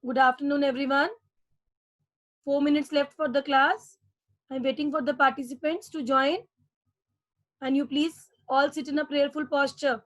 Good afternoon, everyone. 4 minutes left for the class. I'm waiting for the participants to join. And you please all sit in a prayerful posture.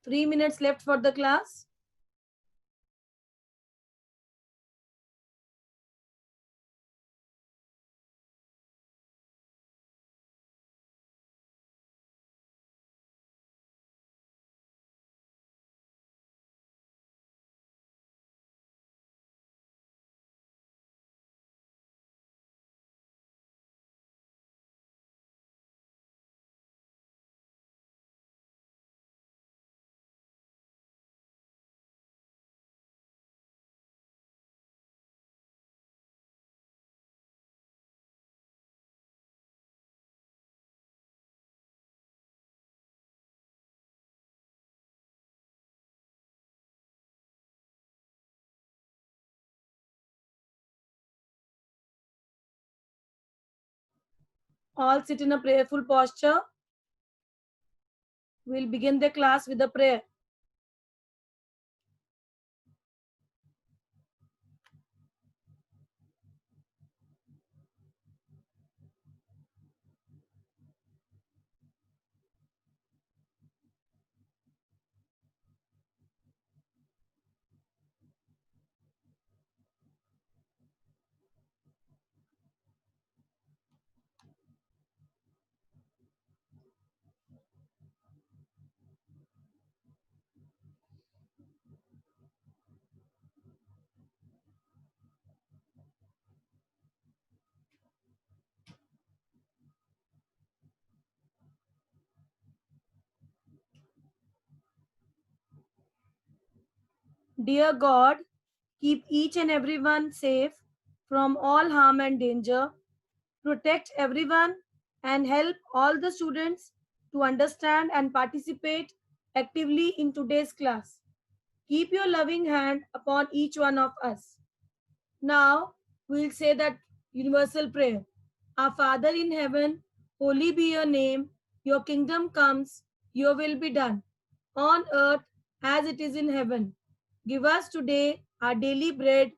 Three minutes left for the class. All sit in a prayerful posture. We'll begin the class with a prayer. Dear God, keep each and everyone safe from all harm and danger. Protect everyone and help all the students to understand and participate actively in today's class. Keep your loving hand upon each one of us. Now we'll say that universal prayer. Our Father in heaven, holy be your name. Your kingdom comes, your will be done on earth as it is in heaven. Give us today our daily bread.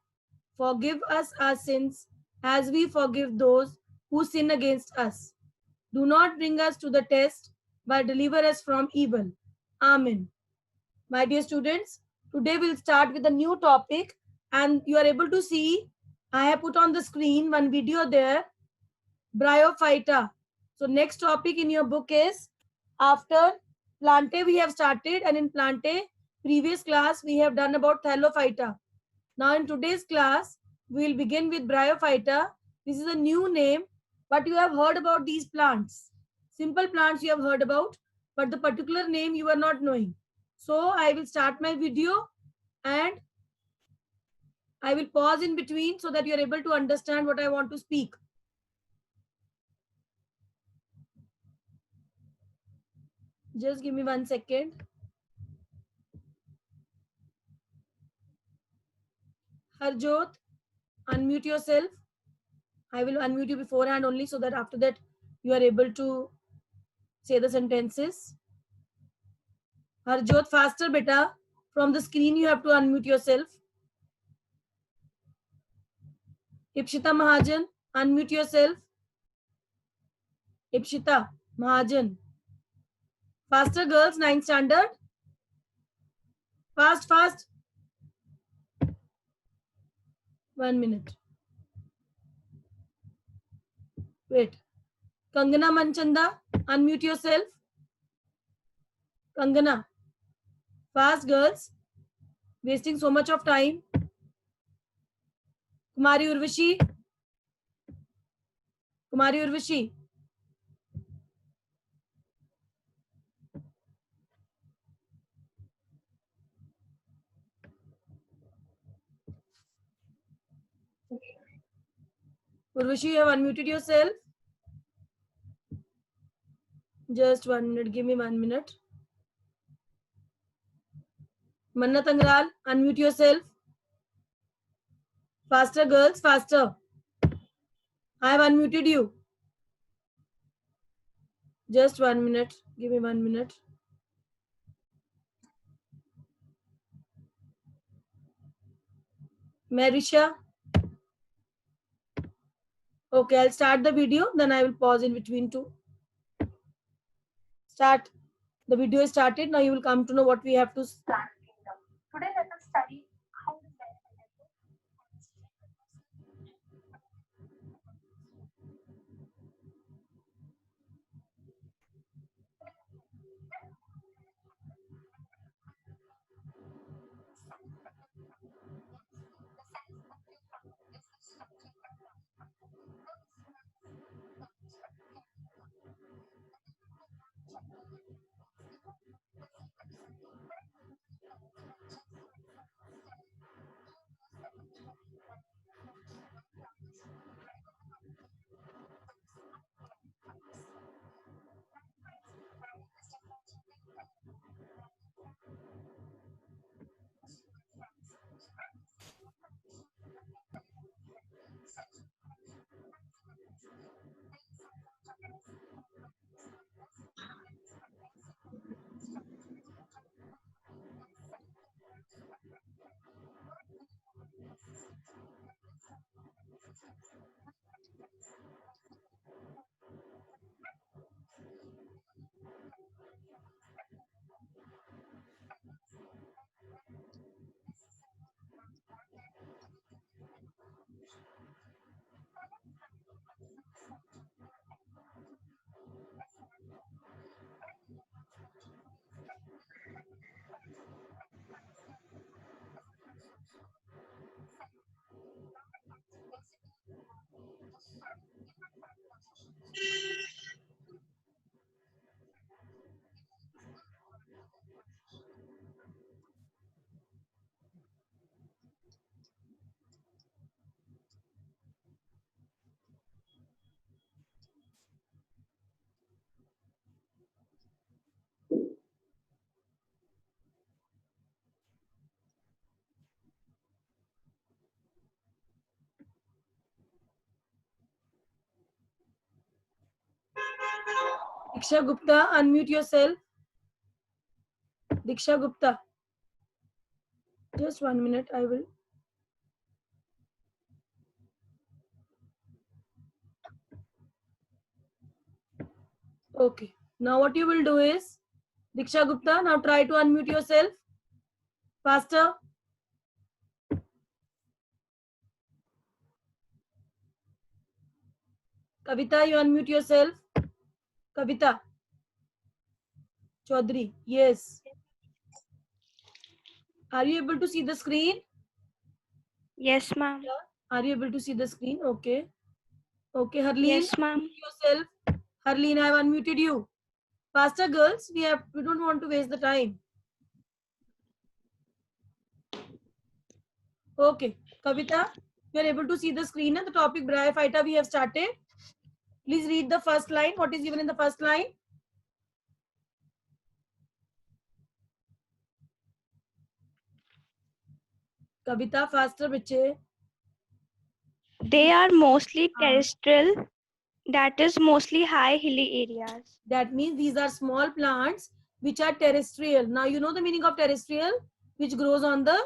Forgive us our sins as we forgive those who sin against us. Do not bring us to the test, but deliver us from evil. Amen. My dear students, today we'll start with a new topic, and you are able to see I have put on the screen one video there, Bryophyta. So next topic in your book is after Plantae we have started, and in Plantae previous class we have done about Thallophyta. Now in today's class we will begin with Bryophyta. This is a new name, but you have heard about these plants. Simple plants you have heard about, but the particular name you are not knowing. So I will start my video and I will pause in between so that you are able to understand what I want to speak. Just give me 1 second. Harjot, unmute yourself. I will unmute you beforehand only so that after that you are able to say the sentences. Harjot, faster beta. From the screen you have to unmute yourself. Ipshita Mahajan, unmute yourself. Ipshita Mahajan. Faster girls, 9th standard. Fast, fast. 1 minute. Wait. Kangana Manchanda, unmute yourself. Kangana. Fast girls. Wasting so much of time. Kumari Urvashi. Kumari Urvashi. Urvashi, you have unmuted yourself. Just 1 minute. Give me 1 minute. Manna Tangral, unmute yourself. Faster, girls, faster. I have unmuted you. Just 1 minute. Give me 1 minute. Marisha. Okay, I'll start the video. Then I will pause in between two. Start. The video is started. Now you will come to know what we have to start. Today let us study how the Diksha Gupta, unmute yourself. Diksha Gupta. Just 1 minute. I will. Okay. Now what you will do is, Diksha Gupta, now try to unmute yourself. Faster. Kavita, you unmute yourself. Kavita. Chaudhary. Yes. Are you able to see the screen? Yes, ma'am. Are you able to see the screen? Okay. Okay, Harleen. Yes, ma'am. Unmute yourself. Harleen, I have unmuted you. Faster, girls. We don't want to waste the time. Okay. Kavita, you are able to see the screen and the topic Bryophyta we have started. Please read the first line. What is given in the first line? Kavita, faster, bache. They are mostly terrestrial, that is mostly high hilly areas. That means these are small plants which are terrestrial. Now you know the meaning of terrestrial, which grows on the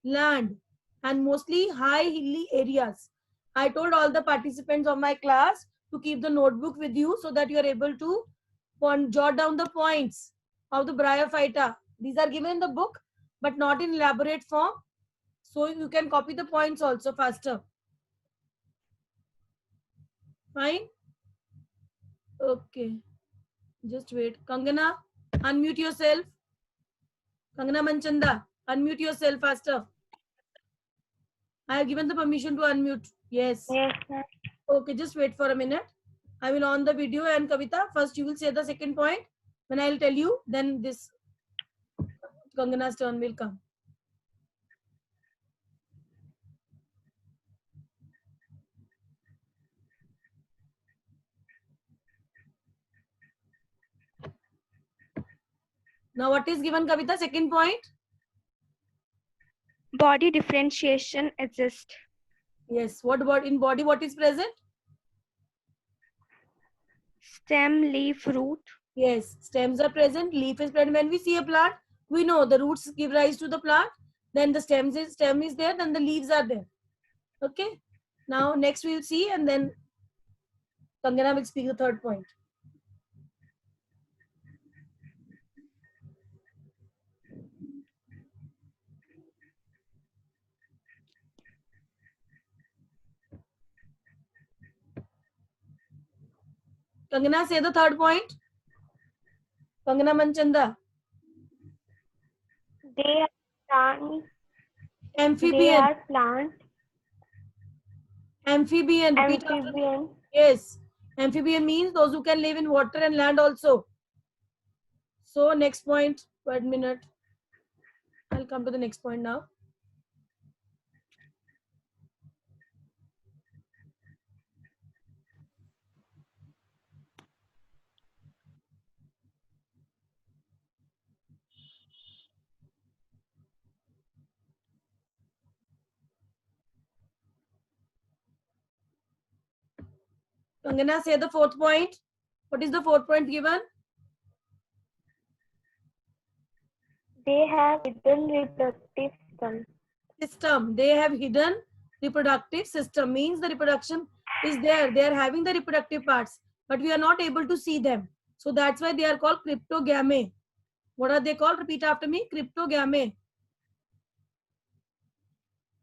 land and mostly high hilly areas. I told all the participants of my class to keep the notebook with you so that you are able to jot down the points of the Bryophyta. These are given in the book, but not in elaborate form. So you can copy the points also faster. Fine? Okay. Just wait. Kangana, unmute yourself. Kangana Manchanda, unmute yourself faster. I have given the permission to unmute. Yes. Yes, ma'am. Okay, just wait for a minute. I will on the video, and Kavita, first you will say the second point. When I will tell you, then this Kangana's turn will come. Now what is given, Kavita? Second point? Body differentiation exists. Yes. What about in body? What is present? Stem, leaf, root. Yes. Stems are present. Leaf is present. When we see a plant, we know the roots give rise to the plant. Then the stem is there. Then the leaves are there. Okay. Now next we will see, and then Kangana will speak the third point. Kangana, say the third point. Kangana Manchanda. They are plants. They Amphibian. are plants. Amphibian. Repeat after me. Amphibian. Yes. Amphibian means those who can live in water and land also. So next point, 1 minute. I'll come to the next point now. Kangana, say the fourth point. What is the fourth point given? They have hidden reproductive system. System. They have hidden reproductive system. Means the reproduction is there. They are having the reproductive parts, but we are not able to see them. So that's why they are called cryptogamy. What are they called? Repeat after me. Cryptogamy.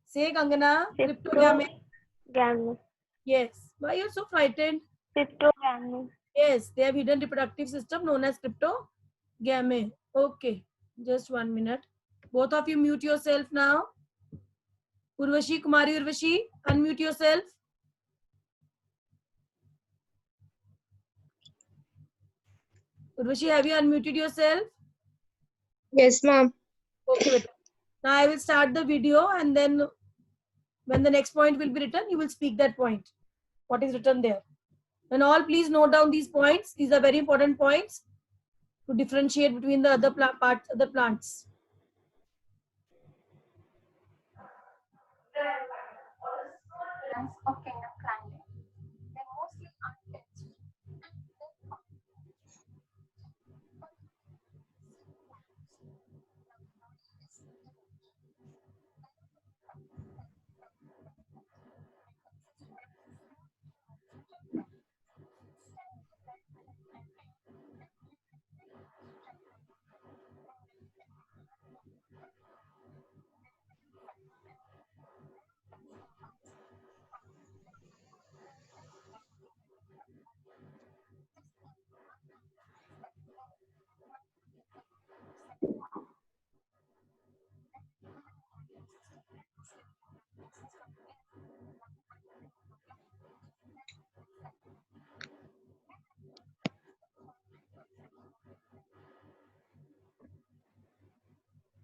Say, Kangana. Cryptogamy. Cryptogamy. Yes. Why are you so frightened? Cryptogamy. Yes, they have hidden reproductive system known as cryptogamy. Okay, just 1 minute. Both of you mute yourself now. Urvashi, Kumari Urvashi, unmute yourself. Urvashi, have you unmuted yourself? Yes, ma'am. Okay, now I will start the video, and then when the next point will be written, you will speak that point. What is written there? And all please note down these points. These are very important points to differentiate between the other parts of the plants.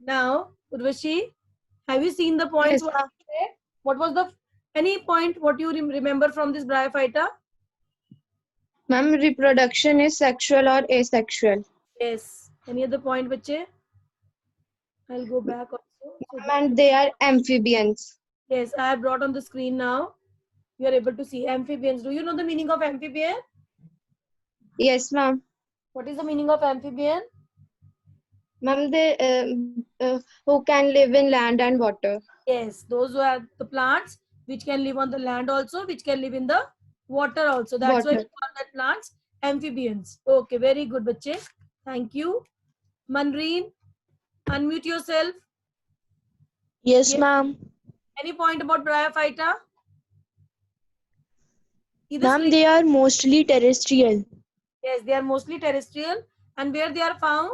Now, Urvashi, have you seen the points? Yes, ma'am. What was the any point what you remember from this Bryophyta? Ma'am, reproduction is sexual or asexual. Yes. Any other point, bache? I'll go back also. So And they are amphibians. yes, I have brought on the screen now. You are able to see amphibians. Do you know the meaning of amphibian? Yes, ma'am. What is the meaning of amphibian? Ma'am, they who can live in land and water. Yes, those who are the plants which can live on the land also, which can live in the water also. That's why we Water. call that plants amphibians. Okay, very good, bache. Thank you. Manreen, unmute yourself. Yes, Yes. ma'am. Any point about bryophyta? Either Ma'am, screen. they are mostly terrestrial. Yes, they are mostly terrestrial. And where they are found?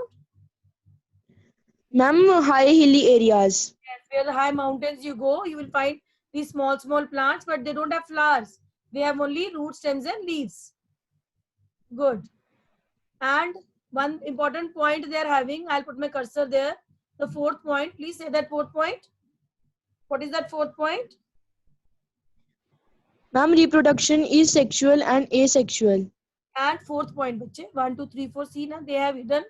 Ma'am, high hilly areas. Yes, where the high mountains you go, you will find these small, small plants, but they don't have flowers. They have only root, stems, and leaves. Good. And one important point they are having, I'll put my cursor there. The fourth point, please say that fourth point. What is that fourth point? Ma'am, reproduction is sexual and asexual. And fourth point, bache. 1, 2, 3, 4. See, na, they have hidden.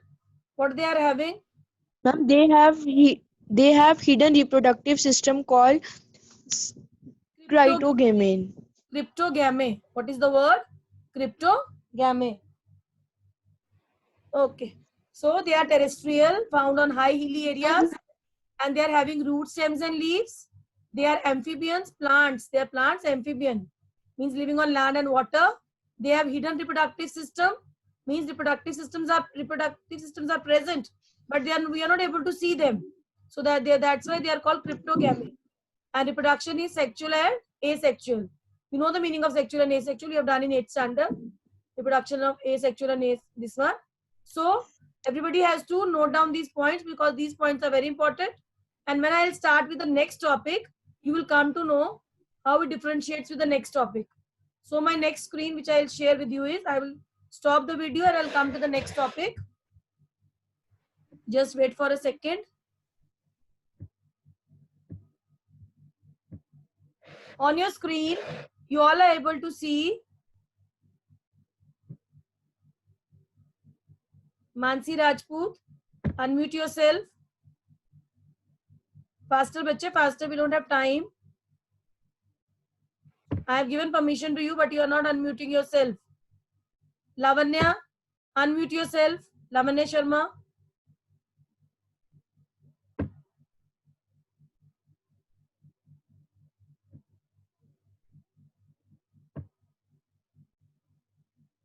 What they are having? Ma'am, they have hidden reproductive system called cryptogamy. Cryptogamy. What is the word? Cryptogamy. Okay. So they are terrestrial, found on high hilly areas, and they are having roots, stems, and leaves. They are amphibians, plants. They are plants, amphibian. Means living on land and water. They have hidden reproductive system. Means reproductive systems are present, but we are not able to see them. So that's why they are called cryptogamy. And reproduction is sexual and asexual. You know the meaning of sexual and asexual. You have done in 8th standard. Reproduction of asexual and this one. So everybody has to note down these points because these points are very important. And when I'll start with the next topic, you will come to know how it differentiates with the next topic. So my next screen, which I'll share with you, is I will stop the video and I'll come to the next topic. Just wait for a second. On your screen, you all are able to see Mansi Rajput. Unmute yourself. Faster, bache, faster. We don't have time. I have given permission to you, but you are not unmuting yourself. Lavanya, unmute yourself. Lavanya Sharma.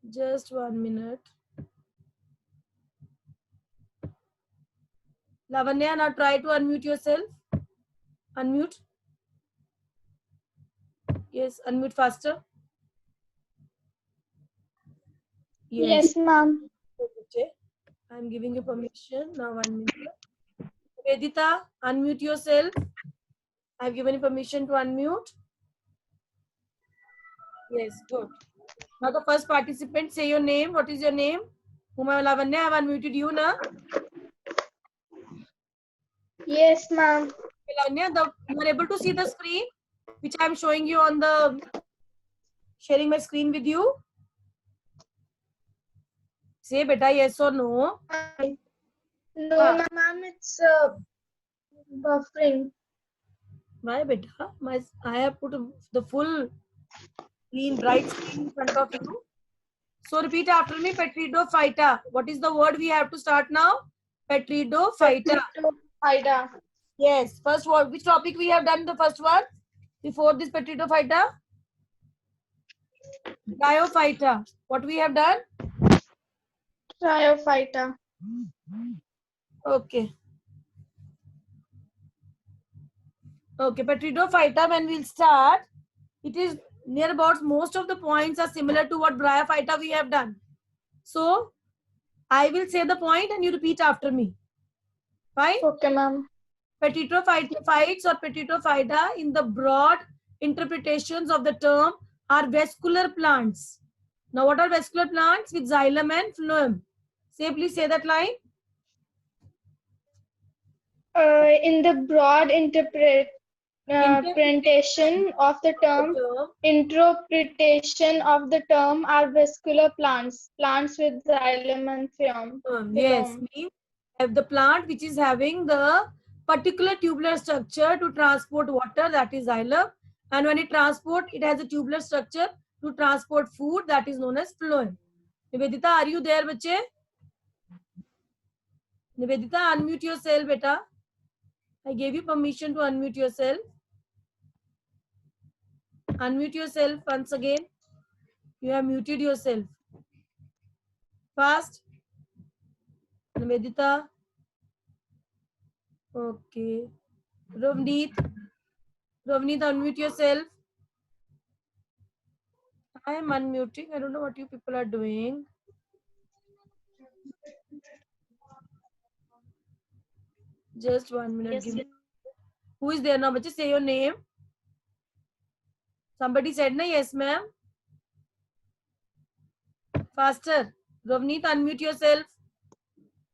Just 1 minute. Lavanya, now try to unmute yourself. Unmute. Yes, unmute faster. Yes, ma'am. Okay. I'm giving you permission. Now 1 minute. Vedita, unmute yourself. I've given you permission to unmute. Yes, good. Now the first participant, say your name. What is your name? Huma Lavanya, I have unmuted you now. Yes, ma'am. Lavanya, you are able to see the screen, which I'm showing you on the sharing my screen with you. Say beta yes or no. No, ma'am, it's buffering. Why beta? I have put the full clean bright screen in front of you. So repeat after me, Petridophyta. What is the word we have to start now? Petridophyta. Ida. Yes. First word. Which topic we have done the first one? Before this Petridophyta? Bryophyta. What we have done? Bryophyta. Okay. Okay, Petridophyta, when we'll start, it is near about most of the points are similar to what Bryophyta we have done. So, I will say the point and you repeat after me. Fine? Okay, ma'am. Petridophytes or Petridophyta in the broad interpretations of the term are vascular plants. Now, what are vascular plants? With xylem and phloem. Please say that line. In the broad interpretation of the term, are vascular plants, plants with xylem and phloem. Yes, means the plant which is having the particular tubular structure to transport water, that is xylem, and when it transport, it has a tubular structure to transport food, that is known as phloem. Nivedita, are you there, bache? Nivedita, unmute yourself, beta. I gave you permission to unmute yourself. Unmute yourself once again. You have muted yourself. Fast. Nivedita. Okay. Rovneet. Rovneet, unmute yourself. I am unmuting. I don't know what you people are doing. Just 1 minute. Yes, Give me. Who is there now? Bache, say your name. Somebody said, na, yes, ma'am. Faster. Rovneet, unmute yourself.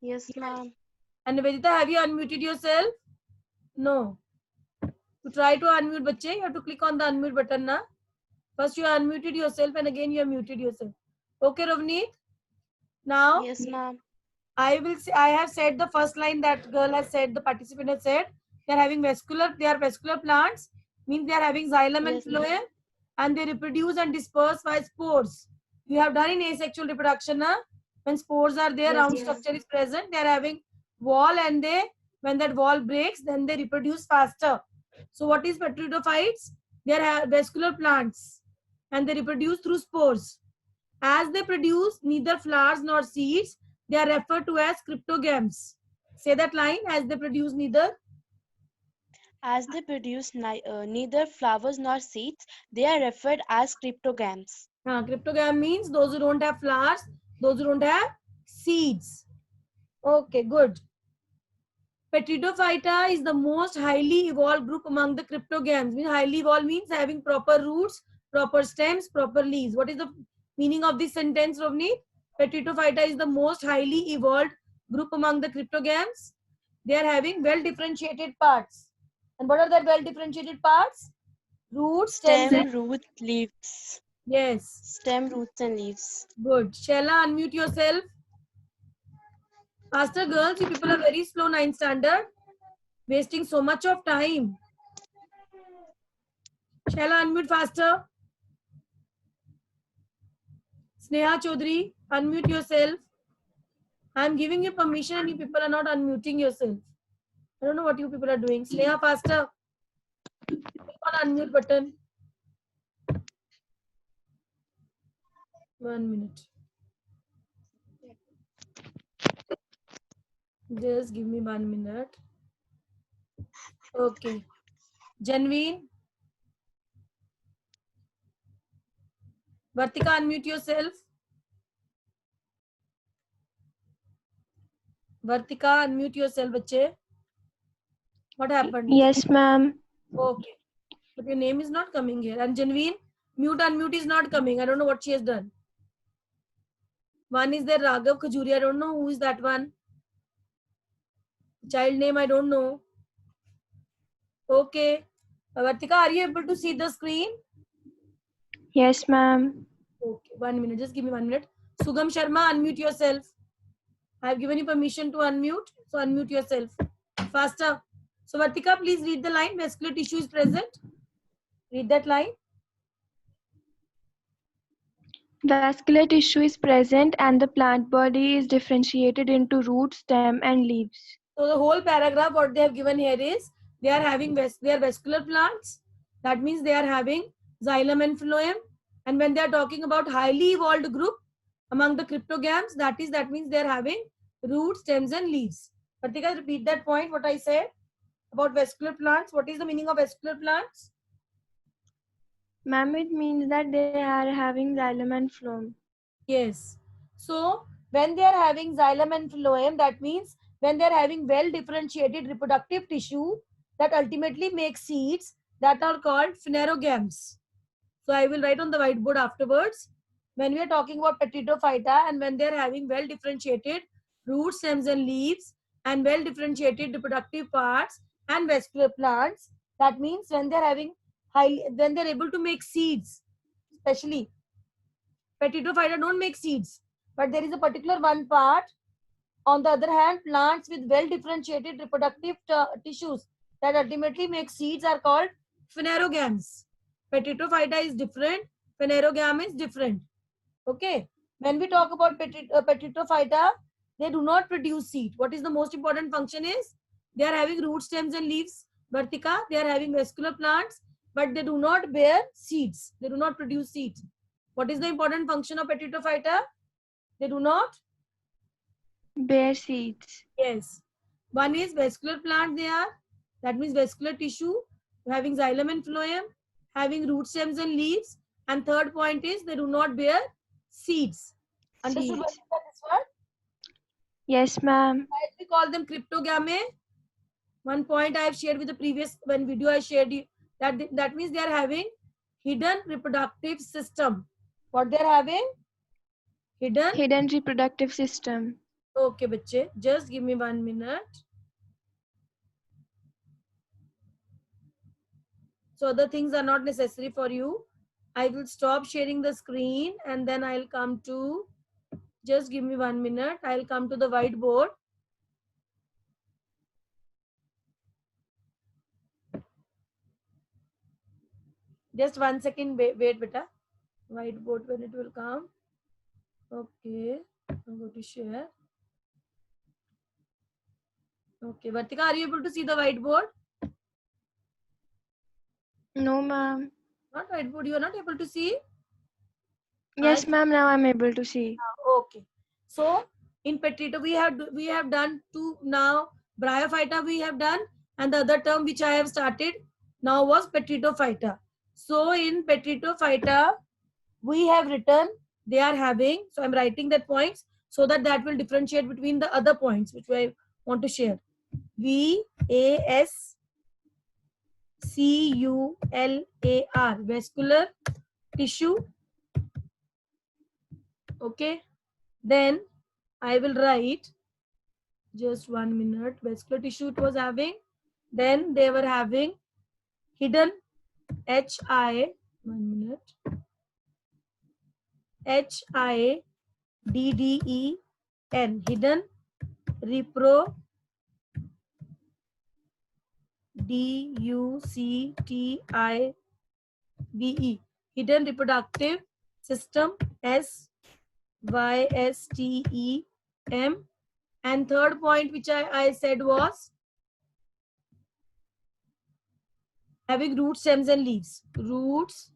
yes, ma'am. And Nivedita, have you unmuted yourself? No. To try to unmute, bache, you have to click on the unmute button, na? First you unmuted yourself and again you have muted yourself. Okay, Rovneet? Now, Yes, ma'am. I will say, I have said the first line that girl has said, the participant has said, they are vascular plants, means they are having xylem and Yes, phloem, and they reproduce and disperse by spores. You have done in asexual reproduction, na? When spores are there, Yes, round ma'am. structure is present, they are having wall, and they, when that wall breaks, then they reproduce faster. So what is petridophytes? They are vascular plants, and they reproduce through spores. As they produce neither flowers nor seeds, they are referred to as cryptogams. Say that line, as they produce neither. As they produce neither flowers nor seeds, they are referred as cryptogams. Cryptogam means those who don't have flowers, those who don't have seeds. Okay, good. Petridophyta is the most highly evolved group among the cryptogams. Means highly evolved means having proper roots, proper stems, proper leaves. What is the meaning of this sentence, Rovni? Petridophyta is the most highly evolved group among the cryptogams. They are having well differentiated parts. And what are the well differentiated parts? Roots, stems, Stem, and roots, leaves. yes. Stem, roots, and leaves. Good. Shella, unmute yourself. Faster, girls. You people are very slow, 9th standard. Wasting so much of time. Shella, unmute faster. Sneha Chaudhary, unmute yourself. I am giving you permission and you people are not unmuting yourself. I don't know what you people are doing. Sneha, faster. Click on unmute button. 1 minute. Just give me 1 minute. Okay. Janveen. Vartika, unmute yourself. Vartika, unmute yourself, bache. What happened? Yes, ma'am. Okay. But your name is not coming here. And Janveen, mute, unmute is not coming. I don't know what she has done. One is there, Raghav Khajuri. I don't know who is that one. Child name, I don't know. Okay. Vartika, are you able to see the screen? Yes, ma'am. Okay. 1 minute. Just give me 1 minute. Sugam Sharma, unmute yourself. I have given you permission to unmute. So unmute yourself. Faster. So Vartika, please read the line. Vascular tissue is present. Read that line. Vascular tissue is present and the plant body is differentiated into root, stem, and leaves. So the whole paragraph, what they have given here is they are having they are vascular plants. That means they are having xylem and phloem. And when they are talking about highly evolved group among the cryptogams, that means they are having roots, stems, and leaves. Pratika, repeat that point. What I said about vascular plants. What is the meaning of vascular plants? Ma'am, it means that they are having xylem and phloem. Yes. So when they are having xylem and phloem, that means when they are having well differentiated reproductive tissue that ultimately makes seeds that are called phanerogams. So I will write on the whiteboard afterwards. When we are talking about petridophyta and when they are having well differentiated roots, stems, and leaves and well differentiated reproductive parts and vascular plants, that means when they are having when they are able to make seeds, especially petridophyta don't make seeds, but there is a particular one part. On the other hand, plants with well differentiated reproductive tissues that ultimately make seeds are called phanerogams. Petridophyta is different, phanerogam is different. Okay. When we talk about petridophyta, they do not produce seed. What is the most important function is they are having root, stems, and leaves. Vartika, they are having vascular plants, but they do not bear seeds. They do not produce seeds. What is the important function of Pteridophyta? They do not. Bear seeds. Yes. One is vascular plant they are. That means vascular tissue, having xylem and phloem, having root stems and leaves. And third point is they do not bear seeds. Understood Seeds. this word? Yes, ma'am. Why we call them cryptogame? One point I have shared with the previous one video I shared you that means they are having hidden reproductive system. What they are having? Hidden. Hidden reproductive system. Okay, बच्चे, just give me 1 minute. So other things are not necessary for you. I will stop sharing the screen and then I'll come to, just give me 1 minute. I'll come to the whiteboard. Just 1 second, wait beta. Whiteboard when it will come. Okay, I'm going to share. Okay, Vartika, are you able to see the whiteboard? No, ma'am. Not whiteboard, you are not able to see? Yes, ma'am. Now I'm able to see. Okay. So in Petrito we have done two now. Bryophyta we have done, and the other term which I have started now was Petritophyta. So in Petritophyta we have written they are having. So I'm writing that points so that will differentiate between the other points which I want to share. vascular vascular tissue. Okay. Then I will write just 1 minute. Vascular tissue it was having. Then they were having hidden HI. 1 minute. HIDDEN. Hidden repro. DUCTIVE. Hidden reproductive system. SYSTEM. And third point which I said was having roots, stems and leaves. Roots,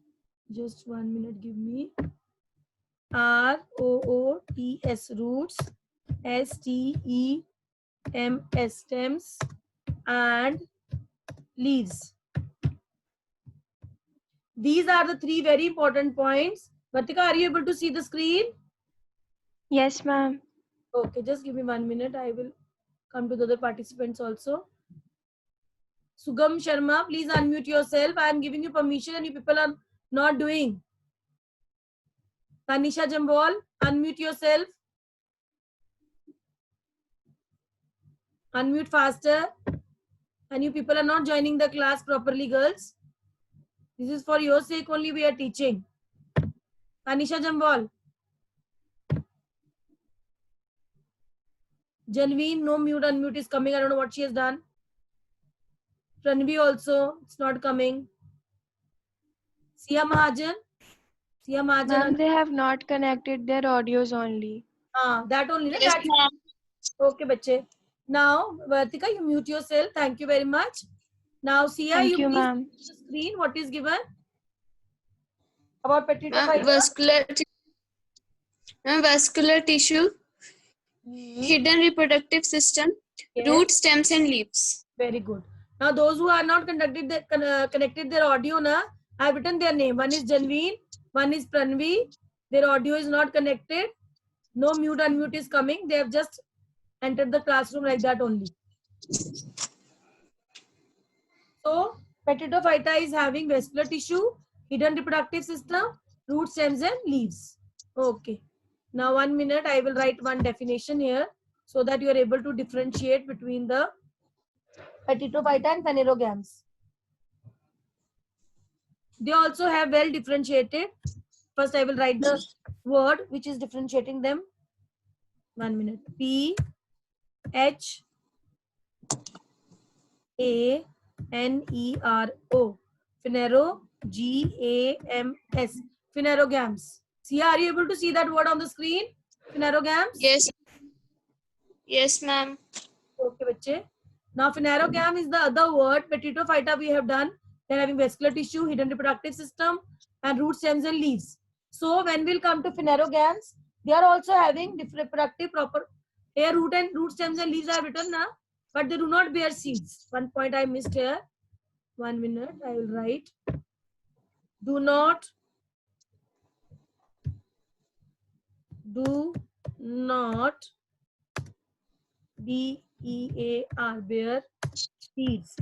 just 1 minute, give me. ROOTS, roots. STEMS, stems and leaves. These are the three very important points. Vartika, are you able to see the screen? Yes, ma'am. Okay, just give me 1 minute. I will come to the other participants also. Sugam Sharma, please unmute yourself. I am giving you permission and you people are not doing. Tanisha Jambal, unmute yourself. Unmute faster. And you people are not joining the class properly, girls. This is for your sake only we are teaching. Tanisha Jambal. Janveen, no mute, unmute is coming. I don't know what she has done. Pranvi also, it's not coming. Sia Mahajan. Sia Mahajan. Ma'am, they have not connected their audios only. That only. Yes, ma'am. Okay, bache. Now, Vartika, you mute yourself. Thank you very much. Now, Sia, Thank you, please ma'am. see the screen. What is given? About Ma'am, Petritophyta. vascular tissue, hidden reproductive system, Yes. root, stems, and leaves. Very good. Now, those who are not connected their audio, na, I have written their name. One is Janveen, one is Pranvi. Their audio is not connected. No mute, unmute is coming. They have just entered the classroom like that only. So, Petritophyta is having vascular tissue, hidden reproductive system, root, stems and leaves. Okay. Now, 1 minute, I will write one definition here so that you are able to differentiate between the Petritophyta and phanerogams. They also have well differentiated. First, I will write the word which is differentiating them. 1 minute. PHANERO. Phanero. GAMS. Phanerogams. Sia, are you able to see that word on the screen? Phanerogams? Yes. Yes, ma'am. Okay, bache. Now, phanerogam is the other word. Petritophyta we have done. They're having vascular tissue, hidden reproductive system, and root, stems, and leaves. So when we'll come to phanerogams, they are also having reproductive proper. Here root stems and leaves are written now, but they do not bear seeds. One point I missed here. 1 minute, I will write. Do not BEAR bear seeds.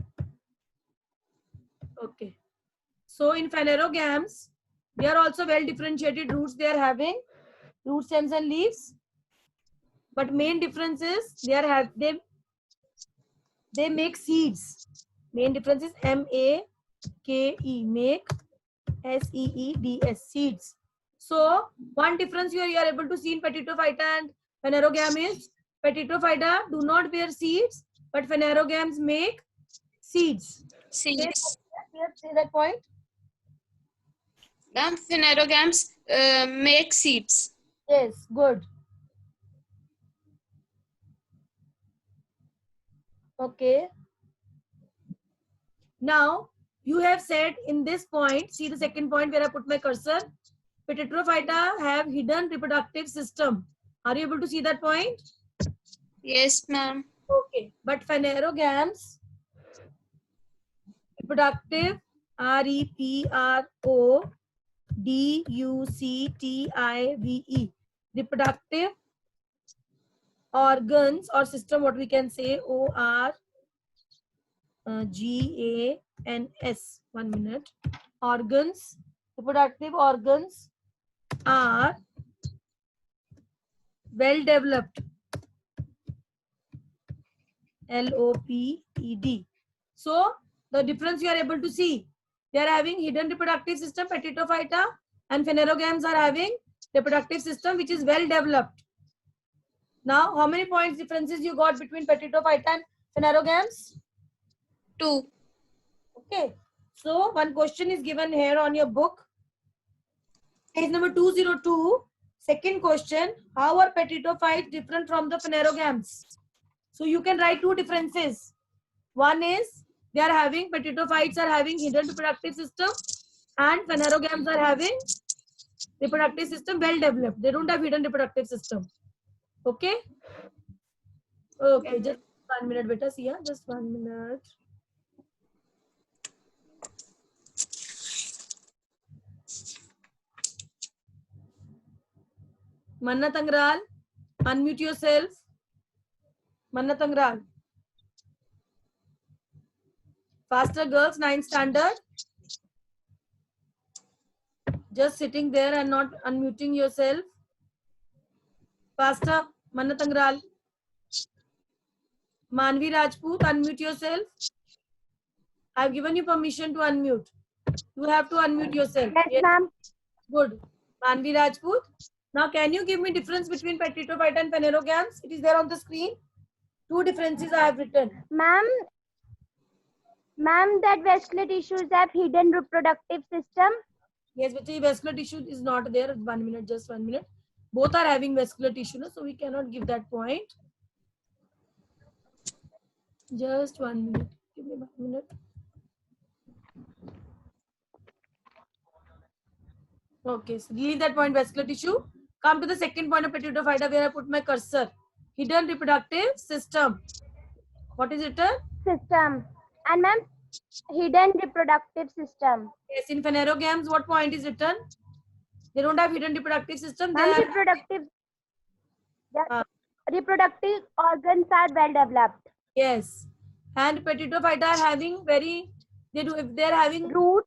Okay. So in phanerogams, they are also well differentiated roots. They are having root stems and leaves. But main difference is they make seeds. Main difference is MAKE, make, SEEDS, seeds. So one difference you are able to see in Petitophyta and phanerogam is Petitophyta do not bear seeds, but phanerogams make seeds. Seeds. Say that point. Ma'am, phanerogams make seeds. Yes, good. Okay. Now, you have said in this point, see the second point where I put my cursor, Pteridophyta have hidden reproductive system. Are you able to see that point? Yes, ma'am. Okay. But phanerogams, reproductive, REPRODUCTIVE, reproductive organs or system, what we can say, ORGANS. 1 minute. Organs, reproductive organs are well developed. LOPED. So the difference you are able to see. They are having hidden reproductive system, Petitophyta, and phanerogams are having reproductive system which is well developed. Now, how many points differences you got between Petitophyta and phanerogams? 2. Okay. So one question is given here on your book. Page number 202. Second question. How are Petitophytes different from the phanerogams? So you can write two differences. One is they are having, Petitophytes are having hidden reproductive system and phanerogams are having reproductive system well developed. They don't have hidden reproductive system. Okay? Okay, just 1 minute, beta. See, just 1 minute. Manna Tangral, unmute yourself. Manna Tangral. Faster girls, 9th standard. Just sitting there and not unmuting yourself. Faster, Manna Tangral. Manvi Rajput, unmute yourself. I've given you permission to unmute. You have to unmute yourself. Yes, ma'am. Good. Manvi Rajput. Now, can you give me difference between Petitophyta and phanerogams? It is there on the screen. Two differences I have written. Ma'am, that vascular tissues have hidden reproductive system. Yes, but the vascular tissue is not there. 1 minute, just 1 minute. Both are having vascular tissue, so we cannot give that point. Just 1 minute. Give me 1 minute. Okay, so leave that point, vascular tissue. Come to the second point of Petitophyta where I put my cursor. Hidden reproductive system. What is it? System. And ma'am, hidden reproductive system. Yes, in phanerogams, what point is written? They don't have hidden reproductive system. They Ma'am, have, reproductive organs are well developed. yes. And Petitophyta are having if they are having Root.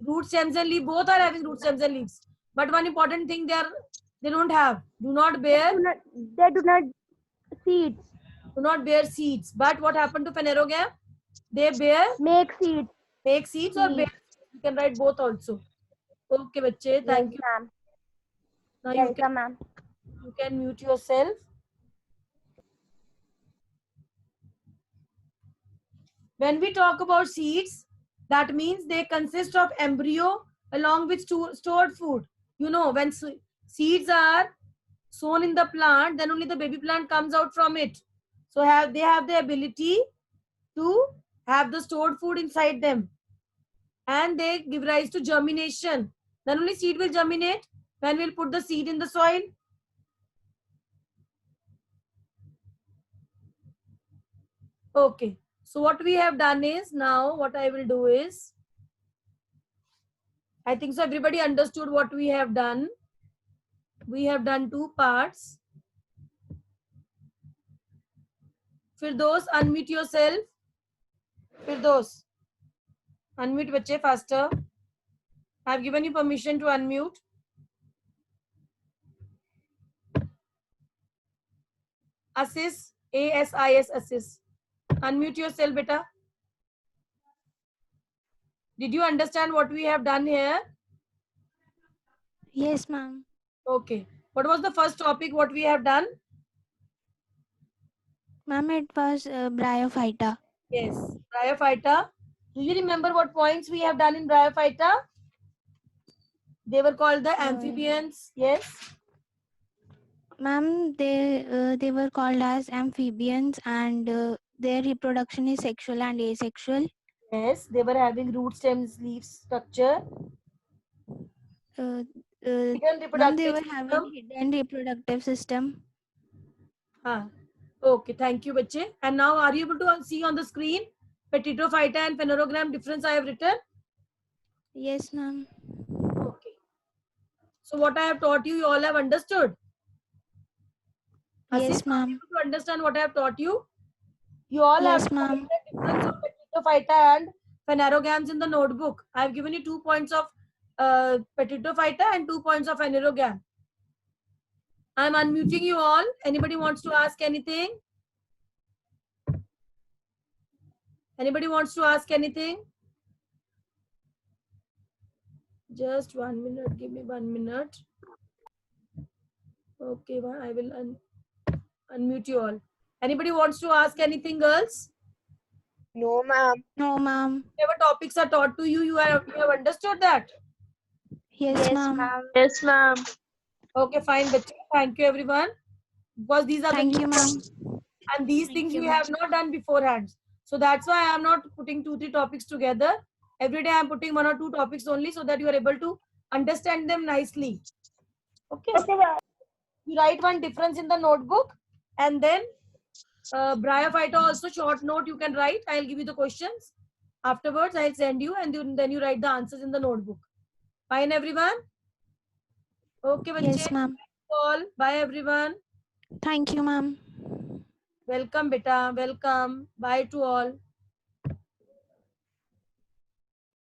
root stems and leaves, both are having root stems and leaves. But one important thing they don't have, do not bear Seeds. do not bear seeds. But what happened to phanerogam? They bear, Make seeds. make seeds or bear. You can write both also. Okay, bache, thank you. Ma'am. Now you Welcome, ma'am. can mute yourself. When we talk about seeds, that means they consist of embryo along with stored food. You know, when seeds are sown in the plant, then only the baby plant comes out from it. So they have the ability to have the stored food inside them. And they give rise to germination. Then only seed will germinate when we'll put the seed in the soil. Okay. So what we have done is, now what I will do is, I think so everybody understood what we have done. We have done two parts. Firdaus, unmute yourself. Firdaus, unmute बच्चे faster. I have given you permission to unmute. Assis, ASIS, Assis. Unmute yourself, beta. Did you understand what we have done here? Yes, ma'am. Okay. What was the first topic what we have done? Ma'am, it was bryophyta. Yes, bryophyta. Do you remember what points we have done in bryophyta? They were called the amphibians. Yes. Ma'am, they were called as amphibians, and their reproduction is sexual and asexual. Yes, they were having root, stems, leaves structure. Uh, Hidden Ma'am, they reproductive were having system. hidden reproductive system. Okay, thank you, bache. And now are you able to see on the screen Pteridophyta and Phanerogram difference I have written? Yes, ma'am. Okay. So what I have taught you, you all have understood? Yes, Asif, are you ma'am. able to understand what I have taught you? You all Yes, have to ma'am. write the difference of Pteridophyta and Phanerogams in the notebook. I have given you 2 points of Pteridophyta and 2 points of Phanerogam. I am unmuting you all. Anybody wants to ask anything? Anybody wants to ask anything? Just 1 minute. Give me 1 minute. Okay, I will unmute you all. Anybody wants to ask anything, girls? No, ma'am. No, ma'am. Whatever topics are taught to you, you have understood that. Yes, ma'am. Yes, ma'am. Okay, fine, bache. Thank you, everyone. Because these are Thank the you, new ma'am. topics and these Thank things you, we ma'am. have not done beforehand. So that's why I am not putting 2-3 topics together. Every day I am putting 1 or 2 topics only so that you are able to understand them nicely. Okay. You write one difference in the notebook, and then bryophyta also short note you can write. I'll give you the questions. Afterwards, I'll send you, and then you write the answers in the notebook. Fine, everyone? Okay, bache. Yes, ma'am. All. Bye, everyone. Thank you, ma'am. Welcome, beta. Welcome. Bye to all.